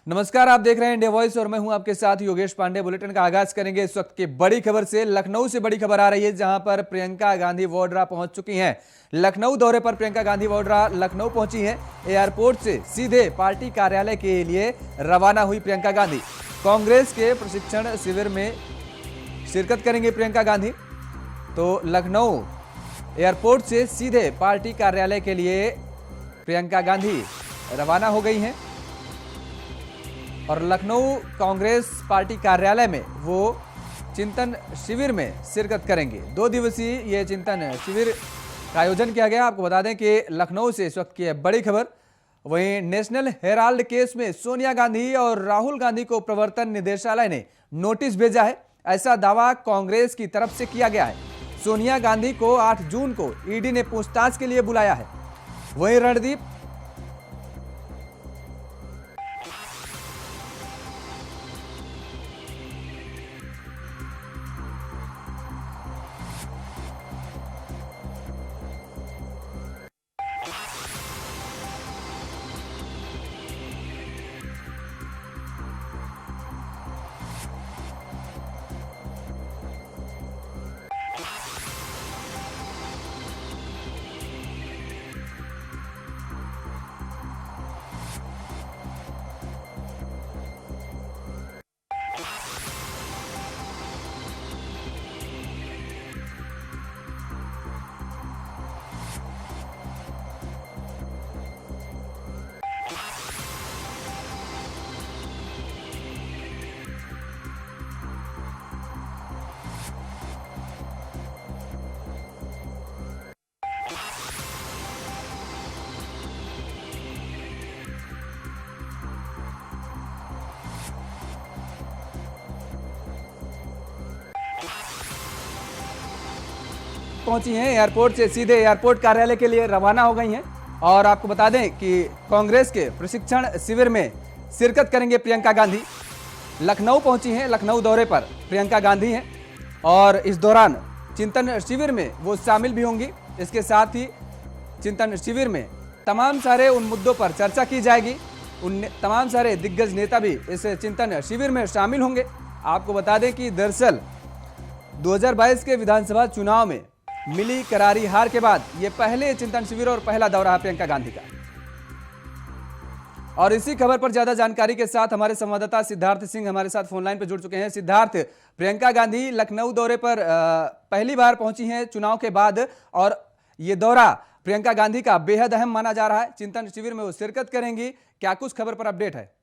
नमस्कार, आप देख रहे हैं इंडिया वॉइस और मैं हूं आपके साथ योगेश पांडे। बुलेटिन का आगाज करेंगे इस वक्त की बड़ी खबर से। लखनऊ से बड़ी खबर आ रही है जहां पर प्रियंका गांधी वाड्रा पहुंच चुकी हैं। लखनऊ दौरे पर प्रियंका गांधी वाड्रा लखनऊ पहुंची हैं। एयरपोर्ट से सीधे पार्टी कार्यालय के लिए रवाना हुई प्रियंका गांधी। कांग्रेस के प्रशिक्षण शिविर में शिरकत करेंगे प्रियंका गांधी। तो लखनऊ एयरपोर्ट से सीधे पार्टी कार्यालय के लिए प्रियंका गांधी रवाना हो गई हैं और लखनऊ कांग्रेस पार्टी कार्यालय में वो चिंतन शिविर में शिरकत करेंगे। 2 दिवसीय ये चिंतन शिविर का आयोजन किया गया। आपको बता दें कि लखनऊ से इस वक्त की है बड़ी खबर। वहीं नेशनल हेराल्ड केस में सोनिया गांधी और राहुल गांधी को प्रवर्तन निदेशालय ने नोटिस भेजा है, ऐसा दावा कांग्रेस की तरफ से किया गया है। सोनिया गांधी को 8 जून को ईडी ने पूछताछ के लिए बुलाया है। वहीं रणदीप पहुंची हैं, एयरपोर्ट से सीधे एयरपोर्ट कार्यालय के लिए रवाना हो गई हैं। और आपको बता दें कि कांग्रेस के प्रशिक्षण शिविर में शिरकत करेंगे प्रियंका गांधी। लखनऊ पहुंची हैं, लखनऊ दौरे पर प्रियंका गांधी हैं और इस दौरान चिंतन शिविर में वो शामिल भी होंगी। इसके साथ ही चिंतन शिविर में तमाम सारे उन मुद्दों पर चर्चा की जाएगी। उन तमाम सारे दिग्गज नेता भी इस चिंतन शिविर में शामिल होंगे। आपको बता दें कि दरअसल 2022 के विधानसभा चुनाव में मिली करारी हार के बाद ये पहले चिंतन शिविर और पहला दौरा है प्रियंका गांधी का। और इसी खबर पर ज्यादा जानकारी के साथ हमारे संवाददाता सिद्धार्थ सिंह हमारे साथ फोन लाइन पर जुड़ चुके हैं। सिद्धार्थ, प्रियंका गांधी लखनऊ दौरे पर पहली बार पहुंची हैं चुनाव के बाद और ये दौरा प्रियंका गांधी का बेहद अहम माना जा रहा है। चिंतन शिविर में वो शिरकत करेंगी, क्या कुछ खबर पर अपडेट है?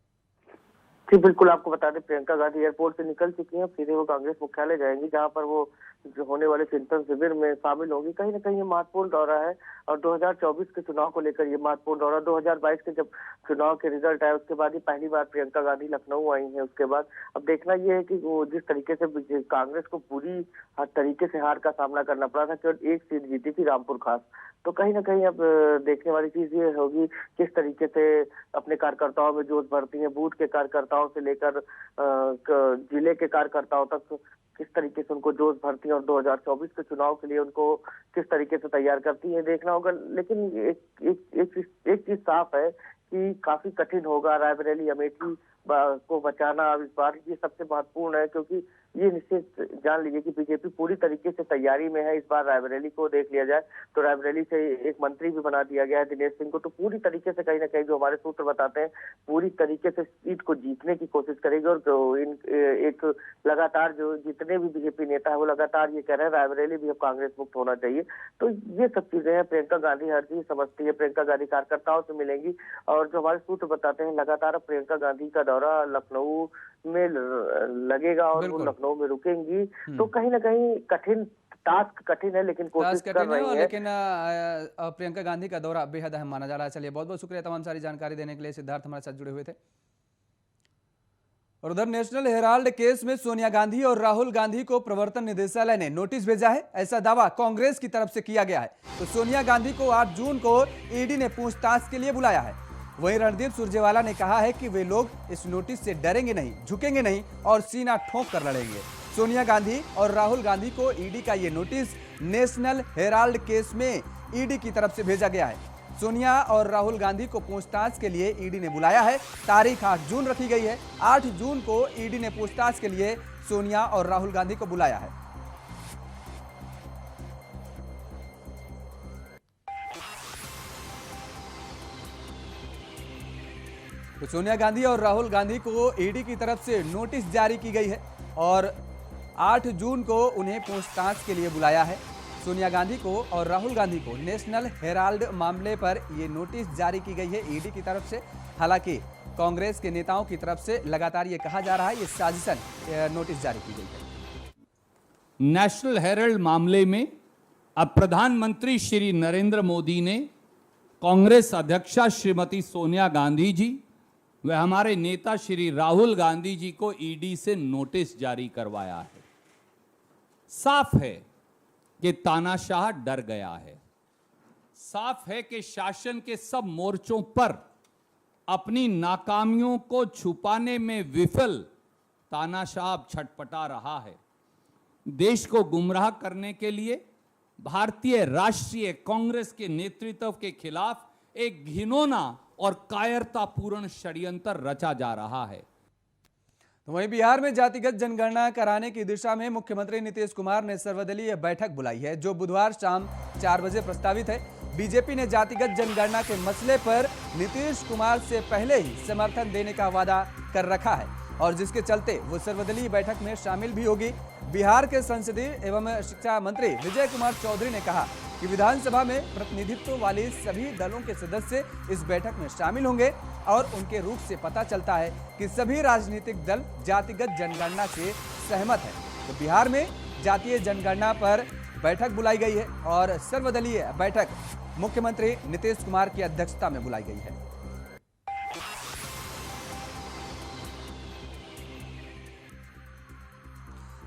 जी बिल्कुल, आपको बता दें प्रियंका गांधी एयरपोर्ट से निकल चुकी हैं। सीधे वो कांग्रेस मुख्यालय जाएंगी जहां पर वो जो होने वाले चिंतन शिविर में शामिल होंगी। कहीं ना कहीं ये महत्वपूर्ण दौरा है और 2024 के चुनाव को लेकर ये महत्वपूर्ण दौरा। 2022 के जब चुनाव के रिजल्ट आए उसके बाद ही पहली बार प्रियंका गांधी लखनऊ आई हैं। उसके बाद अब देखना ये है कि वो जिस तरीके से कांग्रेस को पूरी तरीके से हार का सामना करना पड़ा था, केवल एक सीट जीती थी रामपुर खास, तो कहीं ना कहीं अब देखने वाली चीज ये होगी किस तरीके से अपने कार्यकर्ताओं में जोश भरती है। बूथ के कार्यकर्ताओं से लेकर जिले के कार्यकर्ताओं तक किस तरीके से उनको जोश भरती है और 2024 के चुनाव के लिए उनको किस तरीके से तैयार करती है, देखना होगा। लेकिन एक चीज साफ है कि काफी कठिन होगा रायबरेली अमेठी को बचाना अब इस बार। ये सबसे महत्वपूर्ण है क्योंकि ये निश्चित जान लीजिए कि बीजेपी पूरी तरीके से तैयारी में है। इस बार रायबरेली को देख लिया जाए तो रायबरेली से एक मंत्री भी बना दिया गया है दिनेश सिंह को, तो पूरी तरीके से कहीं ना कहीं जो हमारे सूत्र बताते हैं पूरी तरीके से सीट को जीतने की कोशिश करेगी। और एक लगातार जो जितने भी बीजेपी नेता है वो लगातार ये कह रहे हैं रायबरेली भी अब कांग्रेस मुक्त होना चाहिए। तो ये सब चीजें हैं। प्रियंका गांधी हर चीज समझती है। प्रियंका गांधी कार्यकर्ताओं से मिलेंगी और जो हमारे सूत्र बताते हैं लगातार प्रियंका गांधी का दौरा लखनऊ में लगेगा और वो लखनऊ में रुकेंगी। तो कहीं ना कहीं टास्क कठिन है लेकिन कोशिश कर रही है। लेकिन प्रियंका गांधी का दौरा बेहद अहम माना जा रहा है। चलिए, बहुत बहुत शुक्रिया तमाम सारी जानकारी देने के लिए। सिद्धार्थ हमारे साथ जुड़े हुए थे। और उधर नेशनल हेराल्ड केस में सोनिया गांधी और राहुल गांधी को प्रवर्तन निदेशालय ने नोटिस भेजा है, ऐसा दावा कांग्रेस की तरफ से किया गया है। तो सोनिया गांधी को 8 जून को ईडी ने पूछताछ के लिए बुलाया है। वहीं रणदीप सुरजेवाला ने कहा है कि वे लोग इस नोटिस से डरेंगे नहीं, झुकेंगे नहीं और सीना ठोक कर लड़ेंगे। सोनिया गांधी और राहुल गांधी को ईडी का ये नोटिस नेशनल हेराल्ड केस में ईडी की तरफ से भेजा गया है। सोनिया और राहुल गांधी को पूछताछ के लिए ईडी ने बुलाया है। तारीख 8 जून रखी गई है। 8 जून को ईडी ने पूछताछ के लिए सोनिया और राहुल गांधी को बुलाया है। तो सोनिया गांधी और राहुल गांधी को ईडी की तरफ से नोटिस जारी की गई है और 8 जून को उन्हें पूछताछ के लिए बुलाया है। सोनिया गांधी को और राहुल गांधी को नेशनल हेराल्ड मामले पर यह नोटिस जारी की गई है ईडी की तरफ से। हालांकि कांग्रेस के नेताओं की तरफ से लगातार ये कहा जा रहा है ये साजिशन नोटिस जारी की गई है। नेशनल हेराल्ड मामले में अब प्रधानमंत्री श्री नरेंद्र मोदी ने कांग्रेस अध्यक्षा श्रीमती सोनिया गांधी जी व हमारे नेता श्री राहुल गांधी जी को ईडी से नोटिस जारी करवाया है। साफ है कि तानाशाह डर गया है। साफ है कि शासन के सब मोर्चों पर अपनी नाकामियों को छुपाने में विफल तानाशाह छटपटा रहा है। देश को गुमराह करने के लिए भारतीय राष्ट्रीय कांग्रेस के नेतृत्व के खिलाफ एक घिनौना और कायरतापूर्ण षड्यंत्र रचा जा रहा है। तो वहीं बिहार में जातिगत जनगणना कराने की दिशा में मुख्यमंत्री नीतीश कुमार ने सर्वदलीय बैठक बुलाई है, जो बुधवार शाम 4 बजे प्रस्तावित है। बीजेपी ने जातिगत जनगणना के मसले पर नीतीश कुमार से पहले ही समर्थन देने का वादा कर रखा है और जिसके चलते वो सर्वदलीय बैठक में शामिल भी होगी। बिहार के संसदीय एवं शिक्षा मंत्री विजय कुमार चौधरी ने कहा कि विधानसभा में प्रतिनिधित्व वाले सभी दलों के सदस्य इस बैठक में शामिल होंगे और उनके रूप से पता चलता है कि सभी राजनीतिक दल जातिगत जनगणना से सहमत है। तो बिहार में जातीय जनगणना पर बैठक बुलाई गई है और सर्वदलीय बैठक मुख्यमंत्री नीतीश कुमार की अध्यक्षता में बुलाई गई है।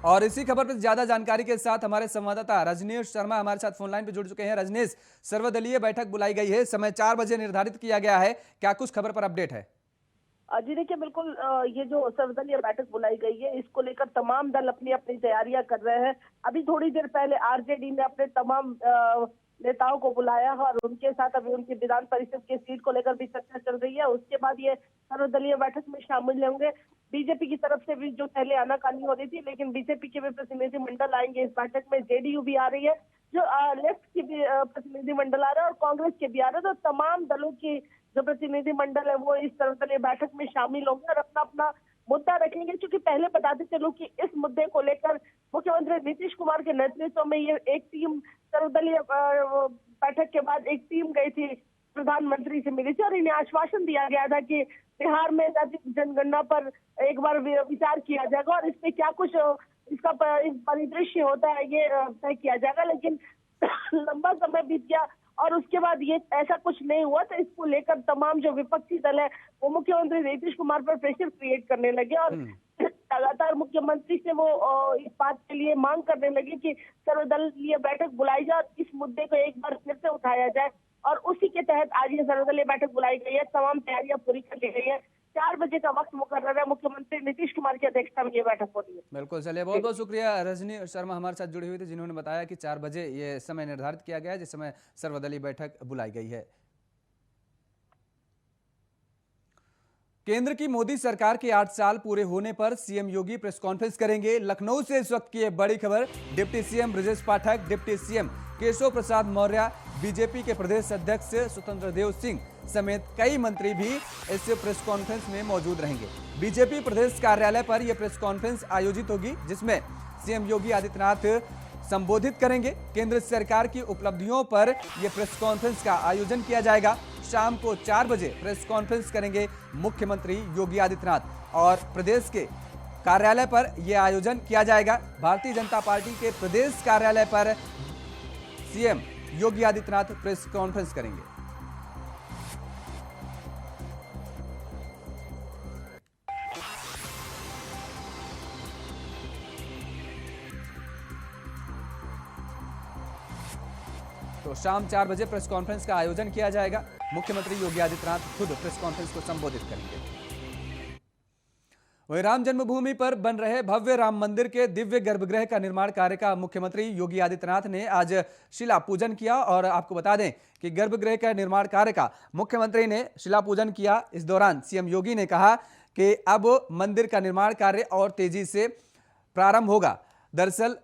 और इसी खबर पर ज्यादा जानकारी के साथ हमारे संवाददाता रजनीश शर्मा हमारे साथ फोन लाइन पर जुड़ चुके हैं। रजनीश, सर्वदलीय बैठक बुलाई गई है, समय 4 बजे निर्धारित किया गया है, क्या कुछ खबर पर अपडेट है? जी देखिए, बिल्कुल ये जो सर्वदलीय बैठक बुलाई गई है इसको लेकर तमाम दल अपनी अपनी तैयारियां कर रहे हैं। अभी थोड़ी देर पहले आरजेडी ने अपने तमाम नेताओं को बुलाया है और उनके साथ अभी उनकी विधान परिषद की सीट को लेकर भी चर्चा चल रही है। उसके बाद ये सर्वदलीय बैठक में शामिल होंगे। बीजेपी की तरफ से भी जो पहले आनाकानी हो रही थी, लेकिन बीजेपी के भी प्रतिनिधि मंडल आएंगे इस बैठक में। जेडीयू भी आ रही है, जो लेफ्ट की भी प्रतिनिधि मंडल आ रहा है और कांग्रेस के भी आ रहे हैं। तो तमाम दलों की जो प्रतिनिधि मंडल है वो इस सर्वदलीय बैठक में शामिल होंगे और अपना अपना मुद्दा रखेंगे। क्योंकि पहले बताते चलो कि इस मुद्दे को लेकर मुख्यमंत्री नीतीश कुमार के नेतृत्व में ये एक टीम सर्वदलीय बैठक के बाद एक टीम गई थी, प्रधानमंत्री से मिली थी और इन्हें आश्वासन दिया गया था कि बिहार में जाति जनगणना पर एक बार विचार किया जाएगा और इस पे क्या कुछ इसका परिदृश्य होता है ये तय किया जाएगा। लेकिन लंबा समय बीत गया और उसके बाद ये ऐसा कुछ नहीं हुआ। तो इसको लेकर तमाम जो विपक्षी दल है वो मुख्यमंत्री नीतीश कुमार पर प्रेशर क्रिएट करने लगे और लगातार मुख्यमंत्री से वो इस बात के लिए मांग करने लगे कि सर्वदलीय बैठक बुलाई जाए और इस मुद्दे को एक बार फिर से उठाया जाए। और उसी के तहत आज ये सर्वदलीय बैठक बुलाई गई है। तमाम तैयारियां पूरी कर ली गई है। 4 बजे का वक्त मुकर्रर है। मुख्यमंत्री नीतीश कुमार की अध्यक्षता में ये बैठक हो रही है। बिल्कुल, चलिए बहुत बहुत शुक्रिया रजनी शर्मा हमारे साथ जुड़ी हुई थी, जिन्होंने बताया कि 4 बजे ये समय निर्धारित किया गया है जिस समय सर्वदलीय बैठक बुलाई गई है। केंद्र की मोदी सरकार के 8 साल पूरे होने पर सीएम योगी प्रेस कॉन्फ्रेंस करेंगे। लखनऊ से इस वक्त की ये बड़ी खबर। Deputy CM Brajesh Pathak, deputy CM Keshav Prasad Maurya, BJP के प्रदेश अध्यक्ष स्वतंत्र देव सिंह समेत कई मंत्री भी इस प्रेस कॉन्फ्रेंस में मौजूद रहेंगे। बीजेपी प्रदेश कार्यालय पर यह प्रेस कॉन्फ्रेंस आयोजित होगी जिसमें सीएम योगी आदित्यनाथ संबोधित करेंगे। केंद्र सरकार की उपलब्धियों पर यह प्रेस कॉन्फ्रेंस का आयोजन किया जाएगा। शाम को 4 बजे प्रेस कॉन्फ्रेंस करेंगे मुख्यमंत्री योगी आदित्यनाथ और प्रदेश के कार्यालय पर यह आयोजन किया जाएगा। भारतीय जनता पार्टी के प्रदेश कार्यालय पर CM Yogi Adityanath press conference करेंगे। तो शाम 4 बजे प्रेस कॉन्फ्रेंस का आयोजन किया जाएगा। मुख्यमंत्री योगी आदित्यनाथ खुद प्रेस कॉन्फ्रेंस को संबोधित करेंगे। वहीं राम जन्मभूमि पर बन रहे भव्य राम मंदिर के दिव्य गर्भगृह का निर्माण कार्य का मुख्यमंत्री योगी आदित्यनाथ ने आज शिला पूजन किया। और आपको बता दें कि गर्भगृह का निर्माण कार्य का मुख्यमंत्री ने शिला पूजन किया। इस दौरान सीएम योगी ने कहा कि अब मंदिर का निर्माण कार्य और तेजी से प्रारंभ होगा। दरअसल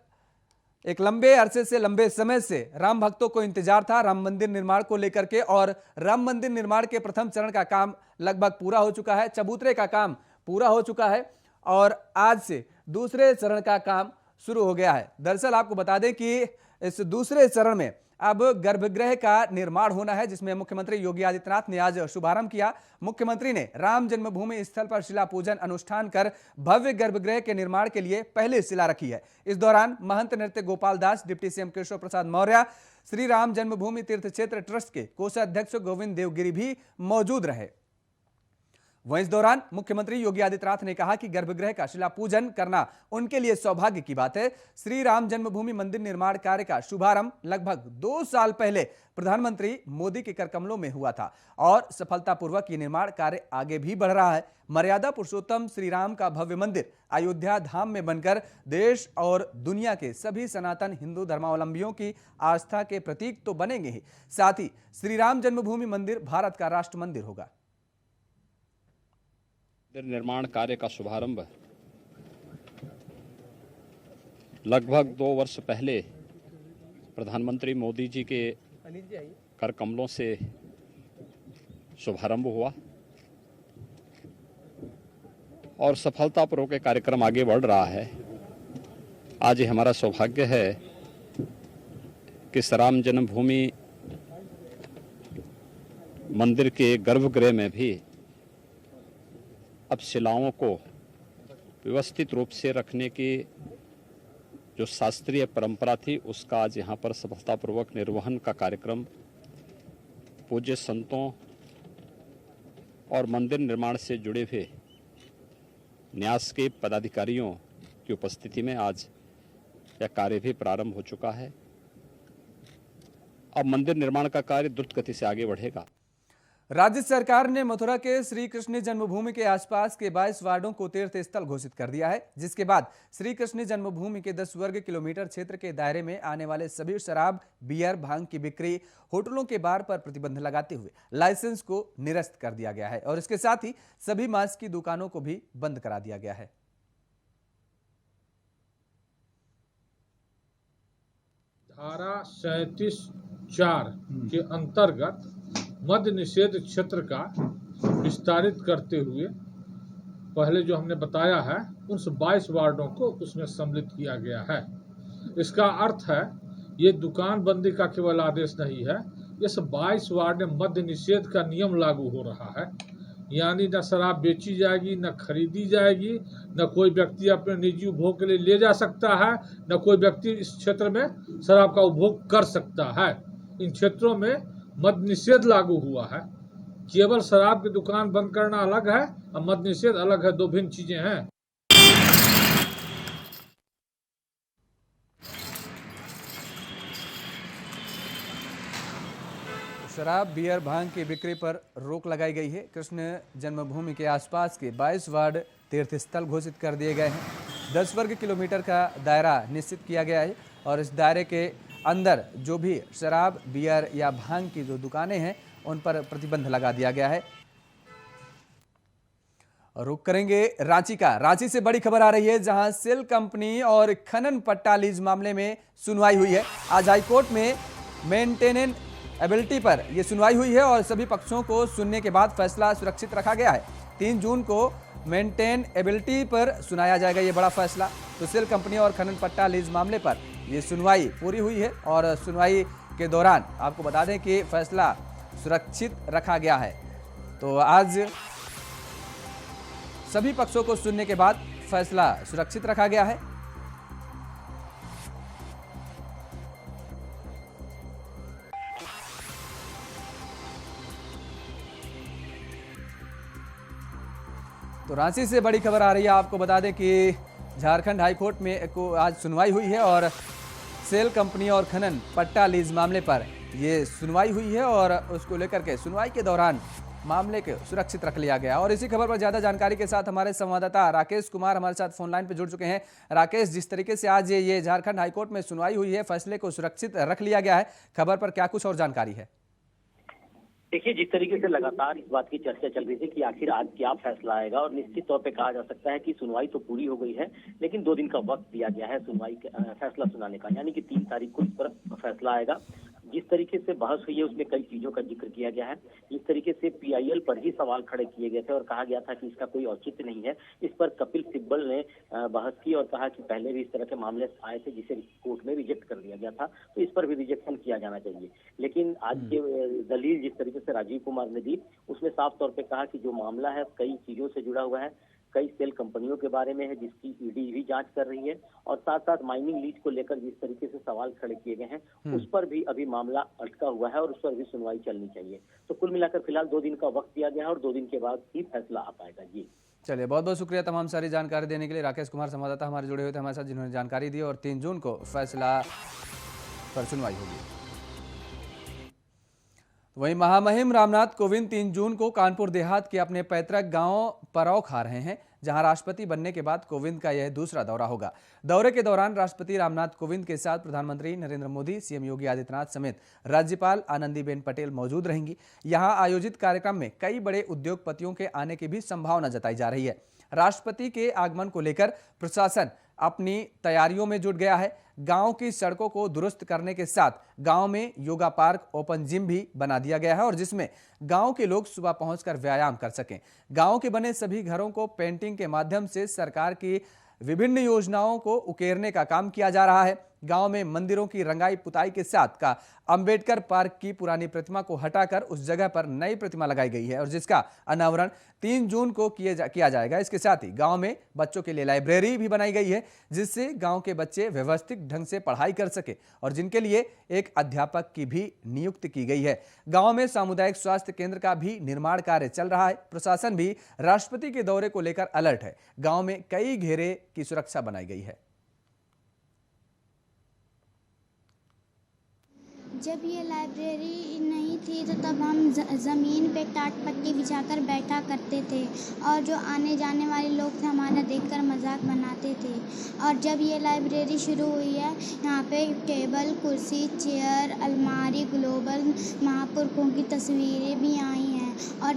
एक लंबे अरसे से, लंबे समय से राम भक्तों को इंतजार था राम मंदिर निर्माण को लेकर के, और राम मंदिर निर्माण के प्रथम चरण का काम लगभग पूरा हो चुका है, चबूतरे का काम पूरा हो चुका है और आज से दूसरे चरण का काम शुरू हो गया है। दरअसल आपको बता दें कि इस दूसरे चरण में अब गर्भगृह का निर्माण होना है, जिसमें मुख्यमंत्री योगी आदित्यनाथ ने आज शुभारंभ किया। मुख्यमंत्री ने राम जन्मभूमि स्थल पर शिला पूजन अनुष्ठान कर भव्य गर्भगृह के निर्माण के लिए पहले शिला रखी है। इस दौरान महंत नृत्य गोपाल दास, डिप्टी सीएम केशव प्रसाद मौर्य, श्री राम जन्मभूमि तीर्थ क्षेत्र ट्रस्ट के कोषाध्यक्ष गोविंद देवगिरी भी मौजूद रहे। वहीं इस दौरान मुख्यमंत्री योगी आदित्यनाथ ने कहा कि गर्भगृह का शिला पूजन करना उनके लिए सौभाग्य की बात है। श्री राम जन्मभूमि मंदिर निर्माण कार्य का शुभारंभ लगभग 2 साल पहले प्रधानमंत्री मोदी के करकमलों में हुआ था और सफलतापूर्वक ये निर्माण कार्य आगे भी बढ़ रहा है। मर्यादा पुरुषोत्तम श्री राम का भव्य मंदिर अयोध्या धाम में बनकर देश और दुनिया के सभी सनातन हिंदू धर्मावलंबियों की आस्था के प्रतीक तो बनेंगे ही, साथ ही श्री राम जन्मभूमि मंदिर भारत का राष्ट्र मंदिर होगा। मंदिर निर्माण कार्य का शुभारंभ लगभग 2 वर्ष पहले प्रधानमंत्री मोदी जी के कर कमलों से शुभारंभ हुआ और सफलतापूर्वक कार्यक्रम आगे बढ़ रहा है। आज हमारा सौभाग्य है कि राम जन्मभूमि मंदिर के गर्भगृह में भी अब शिलाओं को व्यवस्थित रूप से रखने की जो शास्त्रीय परंपरा थी उसका आज यहाँ पर सफलतापूर्वक निर्वहन का कार्यक्रम पूज्य संतों और मंदिर निर्माण से जुड़े हुए न्यास के पदाधिकारियों की उपस्थिति में आज यह कार्य भी प्रारंभ हो चुका है। अब मंदिर निर्माण का कार्य द्रुत गति से आगे बढ़ेगा। राज्य सरकार ने मथुरा के श्री कृष्ण जन्मभूमि के आसपास के 22 वार्डों को तीर्थ स्थल घोषित कर दिया है, जिसके बाद श्री कृष्ण जन्मभूमि के 10 वर्ग किलोमीटर क्षेत्र के दायरे में आने वाले सभी शराब, बियर, भांग की बिक्री, होटलों के बार पर प्रतिबंध लगाते हुए लाइसेंस को निरस्त कर दिया गया है और इसके साथ ही सभी मांस की दुकानों को भी बंद करा दिया गया है। धारा 37(4) के अंतर्गत मद्य निषेध क्षेत्र का विस्तारित करते हुए पहले जो हमने बताया है उन 22 वार्डों को उसमें सम्मिलित किया गया है। इसका अर्थ है ये दुकान बंदी का केवल आदेश नहीं है, इस 22 वार्ड में मद्य निषेध का नियम लागू हो रहा है। यानी न शराब बेची जाएगी, न खरीदी जाएगी, न कोई व्यक्ति अपने निजी उपभोग के लिए ले जा सकता है, न कोई व्यक्ति इस क्षेत्र में शराब का उपभोग कर सकता है। इन क्षेत्रों में मद्य निषेध लागू हुआ है। केवल शराब की दुकान बंद करना अलग है और मद्य निषेध अलग है, 2 भिन्न चीजें हैं। शराब, बियर, भांग की बिक्री पर रोक लगाई गई है। कृष्ण जन्मभूमि के आसपास के 22 वार्ड तीर्थ स्थल घोषित कर दिए गए हैं। 10 वर्ग किलोमीटर का दायरा निश्चित किया गया है और इस दायरे के अंदर जो भी शराब, बियर या भांग की जो दुकानें हैं उन पर प्रतिबंध लगा दिया गया है। रुक करेंगे रांची का। रांची से बड़ी खबर आ रही है, जहां सेल कंपनी और खनन पट्टा लीज मामले में सुनवाई हुई है। आज हाईकोर्ट में मेंटेनेंस एबिलिटी पर यह सुनवाई हुई है और सभी पक्षों को सुनने के बाद फैसला सुरक्षित रखा गया है। 3 जून को मेंटेन एबिलिटी पर सुनाया जाएगा ये बड़ा फैसला। तो सेल कंपनी और खनन पट्टा लीज मामले पर ये सुनवाई पूरी हुई है और सुनवाई के दौरान आपको बता दें कि फैसला सुरक्षित रखा गया है। तो आज सभी पक्षों को सुनने के बाद फैसला सुरक्षित रखा गया है। तो रांची से बड़ी खबर आ रही है, आपको बता दें कि झारखंड हाईकोर्ट में को आज सुनवाई हुई है और सेल कंपनी और खनन पट्टा लीज मामले पर ये सुनवाई हुई है और उसको लेकर के सुनवाई के दौरान मामले को सुरक्षित रख लिया गया। और इसी खबर पर ज्यादा जानकारी के साथ हमारे संवाददाता राकेश कुमार हमारे साथ फोन लाइन पर जुड़ चुके हैं। राकेश, जिस तरीके से आज ये झारखंड हाईकोर्ट में सुनवाई हुई है, फैसले को सुरक्षित रख लिया गया है, खबर पर क्या कुछ और जानकारी है? देखिए, जिस तरीके से लगातार इस बात की चर्चा चल रही थी कि आखिर आज क्या फैसला आएगा, और निश्चित तौर पे कहा जा सकता है कि सुनवाई तो पूरी हो गई है, लेकिन 2 दिन का वक्त दिया गया है सुनवाई फैसला सुनाने का, यानी कि 3 तारीख को इस पर फैसला आएगा। जिस तरीके से बहस हुई है उसमें कई चीजों का जिक्र किया गया है। जिस तरीके से PIL पर ही सवाल खड़े किए गए थे और कहा गया था कि इसका कोई औचित्य नहीं है, इस पर कपिल सिब्बल ने बहस की और कहा कि पहले भी इस तरह के मामले आए थे जिसे कोर्ट में रिजेक्ट कर दिया गया था, तो इस पर भी रिजेक्शन किया जाना चाहिए। लेकिन आज के दलील जिस तरीके से राजीव कुमार ने दी, उसमें साफ तौर पर कहा कि जो मामला है कई चीजों से जुड़ा हुआ है, कई सेल कंपनियों के बारे में है जिसकी ED भी जांच कर रही है, और साथ साथ माइनिंग लीज को लेकर जिस तरीके से सवाल खड़े किए गए हैं उस पर भी अभी मामला अटका हुआ है और उस पर भी सुनवाई चलनी चाहिए। तो कुल मिलाकर फिलहाल 2 दिन का वक्त दिया गया है और 2 दिन के बाद ही फैसला आ पाएगा। जी चलिए, बहुत बहुत शुक्रिया तमाम सारी जानकारी देने के लिए। राकेश कुमार संवाददाता हमारे जुड़े हुए थे हमारे साथ, जिन्होंने जानकारी दी। और 3 जून को फैसला पर सुनवाई होगी। वहीं महामहिम रामनाथ कोविंद 3 जून को कानपुर देहात के अपने पैतृक गांव परौख आ रहे हैं, जहां राष्ट्रपति बनने के बाद कोविंद का यह दूसरा दौरा होगा। दौरे के दौरान राष्ट्रपति रामनाथ कोविंद के साथ प्रधानमंत्री नरेंद्र मोदी, CM योगी आदित्यनाथ समेत राज्यपाल आनंदीबेन पटेल मौजूद रहेंगी। यहां आयोजित कार्यक्रम में कई बड़े उद्योगपतियों के आने की भी संभावना जताई जा रही है। राष्ट्रपति के आगमन को लेकर प्रशासन अपनी तैयारियों में जुट गया है। गांव की सड़कों को दुरुस्त करने के साथ गांव में योगा पार्क, ओपन जिम भी बना दिया गया है, और जिसमें गांव के लोग सुबह पहुंचकर व्यायाम कर सकें। गांव के बने सभी घरों को पेंटिंग के माध्यम से सरकार की विभिन्न योजनाओं को उकेरने का काम किया जा रहा है। गांव में मंदिरों की रंगाई पुताई के साथ का अंबेडकर पार्क की पुरानी प्रतिमा को हटाकर उस जगह पर नई प्रतिमा लगाई गई है, और जिसका अनावरण 3 जून को किया जाएगा। इसके साथ ही गांव में बच्चों के लिए लाइब्रेरी भी बनाई गई है, जिससे गांव के बच्चे व्यवस्थित ढंग से पढ़ाई कर सके, और जिनके लिए एक अध्यापक की भी नियुक्ति की गई है। गांव में सामुदायिक स्वास्थ्य केंद्र का भी निर्माण कार्य चल रहा है। प्रशासन भी राष्ट्रपति के दौरे को लेकर अलर्ट है। गांव में कई घेरे की सुरक्षा बनाई गई है। जब ये लाइब्रेरी नहीं थी तो तब हम ज़मीन पे टाट पट्टी बिछाकर बैठा करते थे, और जो आने जाने वाले लोग थे हमारा देखकर मजाक बनाते थे। और जब ये लाइब्रेरी शुरू हुई है, यहाँ पे टेबल, कुर्सी, चेयर, अलमारी, ग्लोबल महापुरुषों की तस्वीरें भी आई हैं, और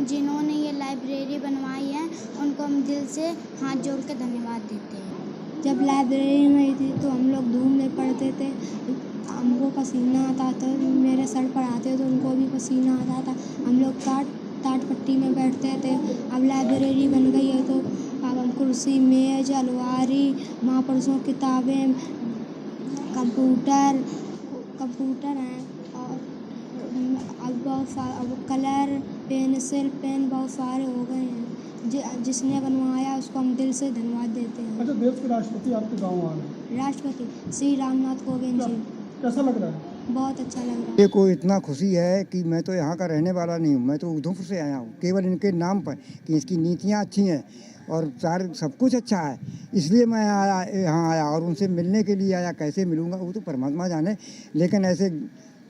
जिन्होंने ये लाइब्रेरी बनवाई है उनको हम दिल से हाथ जोड़ के धन्यवाद देते हैं। जब लाइब्रेरी नहीं थी तो हम लोग धूम में पढ़ते थे, हमको पसीना आता था, मेरे सर पर आते तो उनको भी पसीना आता था। हम लोग टाट पट्टी में बैठते थे। अब लाइब्रेरी बन गई है तो अब हम कुर्सी, मेज, अलमारी, महापुरुषों की किताबें, कंप्यूटर हैं, और अब बहुत सारे कलर, पेंसिल, पेन बहुत सारे हो गए हैं। जिसने बनवाया उसको हम दिल से धन्यवाद देते हैं। अच्छा, देश के राष्ट्रपति आपके गाँव आ रहे हैं? राष्ट्रपति श्री रामनाथ कोविंद जी। कैसा लग रहा है? बहुत अच्छा लग रहा है। मेरे को इतना खुशी है कि मैं तो यहाँ का रहने वाला नहीं हूँ, मैं तो उधमपुर से आया हूँ, केवल इनके नाम पर कि इसकी नीतियाँ अच्छी हैं और सारे सब कुछ अच्छा है, इसलिए मैं यहाँ आया और उनसे मिलने के लिए आया। कैसे मिलूँगा वो तो परमात्मा जाने, लेकिन ऐसे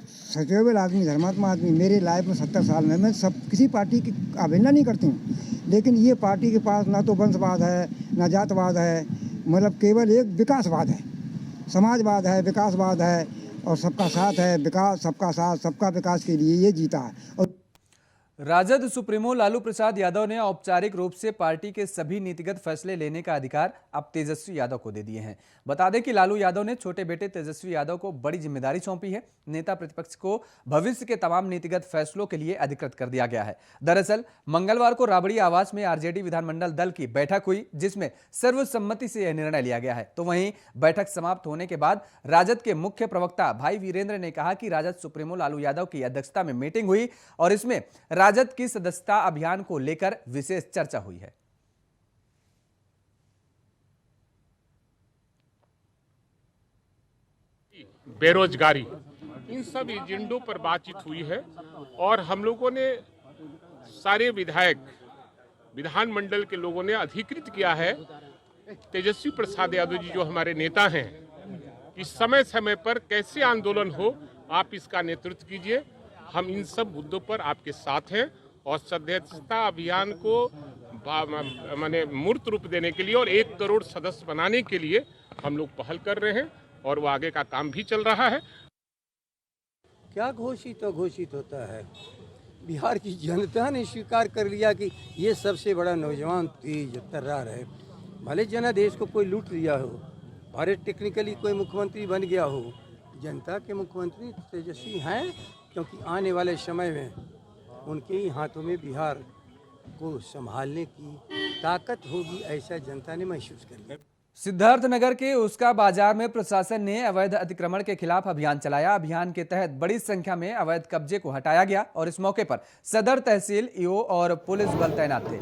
सचेबल आदमी, धर्मात्मा आदमी मेरे लाइफ में 70 साल में, मैं किसी पार्टी की अवहेलना नहीं करती हूँ, लेकिन ये पार्टी के पास ना तो वंशवाद है, ना जातवाद है, मतलब केवल एक विकासवाद है, समाजवाद है, विकासवाद है, और सबका साथ है। विकास, सबका साथ, सबका विकास के लिए ये जीता है। और राजद सुप्रीमो लालू प्रसाद यादव ने औपचारिक रूप से पार्टी के सभी नीतिगत फैसले लेने का अधिकार अब तेजस्वी यादव को दे दिए हैं। बता दें कि लालू यादव ने छोटे बेटे तेजस्वी यादव को बड़ी जिम्मेदारी सौंपी है। नेता प्रतिपक्ष को भविष्य के तमाम नीतिगत फैसलों के लिए अधिकृत कर दिया गया है। दरअसल मंगलवार को राबड़ी आवास में आरजेडी विधानमंडल दल की बैठक हुई, जिसमें सर्वसम्मति से यह निर्णय लिया गया है। तो वहीं बैठक समाप्त होने के बाद राजद के मुख्य प्रवक्ता भाई वीरेंद्र ने कहा कि राजद सुप्रीमो लालू यादव की अध्यक्षता में मीटिंग हुई और इसमें राजद की सदस्यता अभियान को लेकर विशेष चर्चा हुई है। बेरोजगारी, इन सब एजेंडों पर बातचीत हुई है और हम लोगों ने सारे विधायक, विधानमंडल के लोगों ने अधिकृत किया है तेजस्वी प्रसाद यादव जी जो हमारे नेता हैं कि समय समय पर कैसे आंदोलन हो आप इसका नेतृत्व कीजिए। हम इन सब मुद्दों पर आपके साथ हैं और सदस्यता अभियान को माने मूर्त रूप देने के लिए और 1 करोड़ सदस्य बनाने के लिए हम लोग पहल कर रहे हैं और वो आगे का काम भी चल रहा है। क्या घोषित होता है, बिहार की जनता ने स्वीकार कर लिया कि ये सबसे बड़ा नौजवान तेज तर्रार है। भले जनादेश को कोई लूट लिया हो, भारत टेक्निकली कोई मुख्यमंत्री बन गया हो, जनता के मुख्यमंत्री तेजस्वी हैं, क्योंकि आने वाले समय में उनके ही हाथों में बिहार को संभालने की ताकत होगी, ऐसा जनता ने महसूस कर लिया। सिद्धार्थनगर के उसका बाजार में प्रशासन ने अवैध अतिक्रमण के खिलाफ अभियान चलाया। अभियान के तहत बड़ी संख्या में अवैध कब्जे को हटाया गया और इस मौके पर सदर तहसील ईओ और पुलिस बल तैनात थे।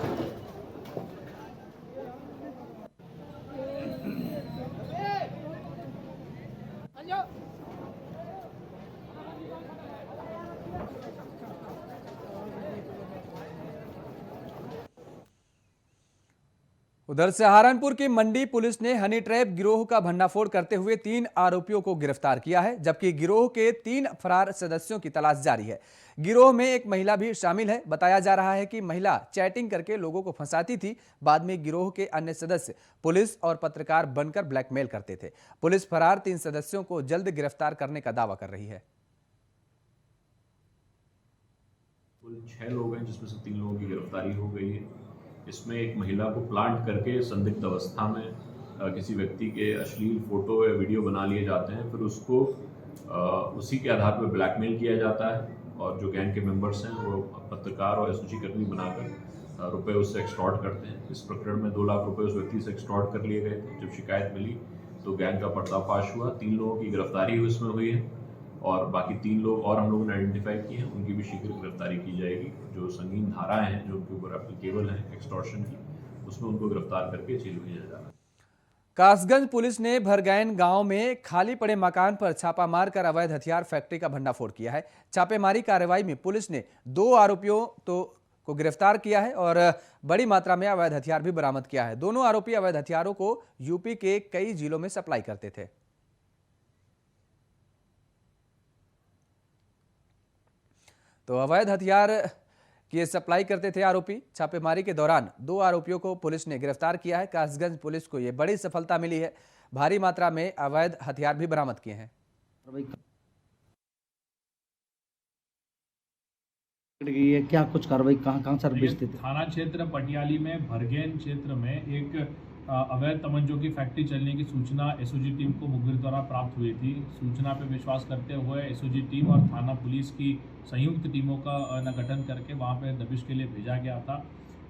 उधर सहारनपुर की मंडी पुलिस ने हनी ट्रैप गिरोह का भंडाफोड़ करते हुए 3 आरोपियों को गिरफ्तार किया है, जबकि गिरोह के 3 फरार सदस्यों की तलाश जारी है। गिरोह में एक महिला भी शामिल है। बताया जा रहा है कि महिला चैटिंग करके लोगों को फंसाती थी। बाद में गिरोह के अन्य सदस्य पुलिस और पत्रकार बनकर ब्लैकमेल करते थे। पुलिस फरार 3 सदस्यों को जल्द गिरफ्तार करने का दावा कर रही है। कुल 6 लोग हैं, जिसमें से 3 लोगों की गिरफ्तारी हो गई है। इसमें एक महिला को प्लांट करके संदिग्ध अवस्था में किसी व्यक्ति के अश्लील फोटो या वीडियो बना लिए जाते हैं, फिर उसको उसी के आधार पर ब्लैकमेल किया जाता है और जो गैंग के मेंबर्स हैं वो पत्रकार और एसओजी कर्मी बनाकर रुपए उससे एक्सटॉर्ट करते हैं। इस प्रकरण में 2 लाख रुपए उस व्यक्ति से एक्सटॉर्ट कर लिए गए थे। जब शिकायत मिली तो गैंग का पर्दाफाश हुआ। 3 लोगों की गिरफ्तारी इसमें हुई है और बाकी 3 लोग और हम लोगों ने आइडेंटिफाई किए हैं, उनकी भी शीघ्र गिरफ्तारी की जाएगी। जो संगीन धाराएं हैं जो उनके ऊपर एप्लीकेबल हैं एक्सटॉर्शन की, उसमें उनको गिरफ्तार करके जेल भेजा जा रहा है। कासगंज पुलिस ने भरगैन गांव में खाली पड़े मकान पर छापा मारकर अवैध हथियार फैक्ट्री का भंडाफोड़ किया है। छापेमारी कार्रवाई में पुलिस ने 2 आरोपियों को गिरफ्तार किया है और बड़ी मात्रा में अवैध हथियार भी बरामद किया है। दोनों आरोपी अवैध हथियारों को यूपी के कई जिलों में सप्लाई करते थे। तो अवैध हथियार की सप्लाई करते थे आरोपी। छापेमारी के दौरान 2 आरोपियों को पुलिस ने गिरफ्तार किया है। कासगंज पुलिस को यह बड़ी सफलता मिली है। भारी मात्रा में अवैध हथियार भी बरामद किए हैं। क्या कुछ कार्रवाई कहां सर्विस थी? थाना क्षेत्र पटियाली में भरगैन क्षेत्र में एक अवैध तमंचों की फैक्ट्री चलने की सूचना एसओजी टीम को मुखबिर द्वारा प्राप्त हुई थी। सूचना पर विश्वास करते हुए एसओजी टीम और थाना पुलिस की संयुक्त टीमों का गठन करके वहां पर दबिश के लिए भेजा गया था।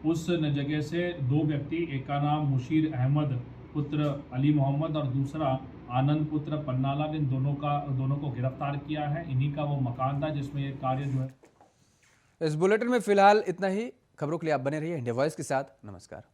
उस जगह से 2 व्यक्ति, एक का नाम मुशीर अहमद पुत्र अली मोहम्मद और दूसरा आनंद पुत्र पन्नालाल, इन दोनों को गिरफ्तार किया है। इन्हीं का वो मकान था जिसमें ये कार्य जो है। इस बुलेटिन में फिलहाल इतना ही। खबरों के लिए आप बने रहिए इंडिया वॉइस के साथ। नमस्कार।